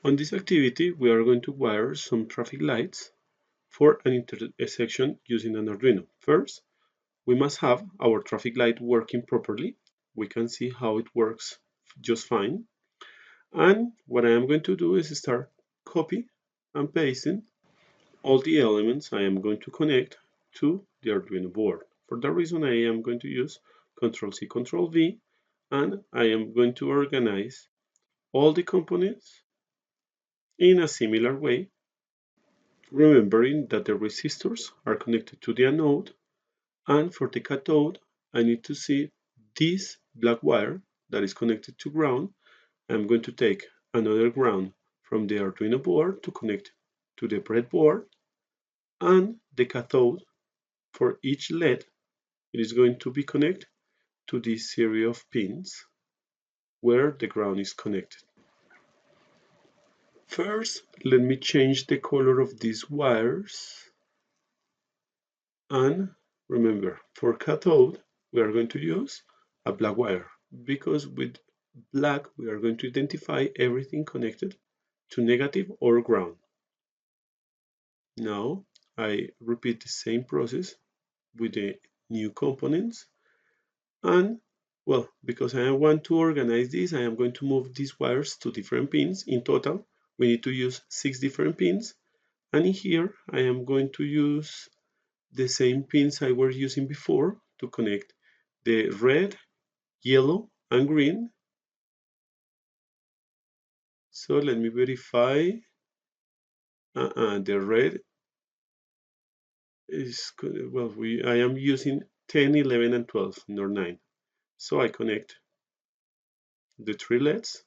On this activity, we are going to wire some traffic lights for an intersection using an Arduino. First, we must have our traffic light working properly. We can see how it works just fine. And what I am going to do is start copy and pasting all the elements I am going to connect to the Arduino board. For that reason, I am going to use Ctrl+C, Ctrl+V, and I am going to organize all the components in a similar way, remembering that the resistors are connected to the anode, and for the cathode, I need to see this black wire that is connected to ground. I'm going to take another ground from the Arduino board to connect to the breadboard, and the cathode for each LED, it is going to be connected to this series of pins where the ground is connected. First, let me change the color of these wires. And remember, for cathode, we are going to use a black wire because with black, we are going to identify everything connected to negative or ground. Now, I repeat the same process with the new components. And well, because I want to organize this, I am going to move these wires to different pins. In total, we need to use 6 different pins. And in here, I am going to use the same pins I was using before to connect the red, yellow, and green. So let me verify. The red is, well, I am using 10, 11, and 12, not 9. So I connect the 3 LEDs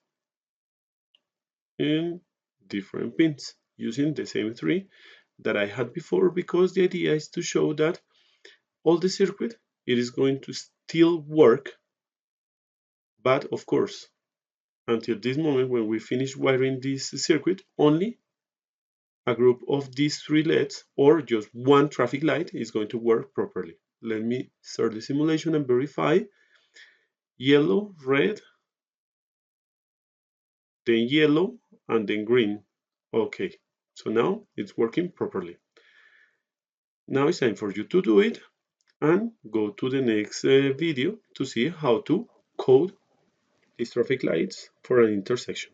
in different pins using the same 3 that I had before, because the idea is to show that all the circuit, it is going to still work, but of course, until this moment when we finish wiring this circuit, only a group of these 3 LEDs or just one traffic light is going to work properly. Let me start the simulation and verify. Yellow, red, then yellow, and then green. Okay, so now it's working properly. Now it's time for you to do it and go to the next video to see how to code these traffic lights for an intersection.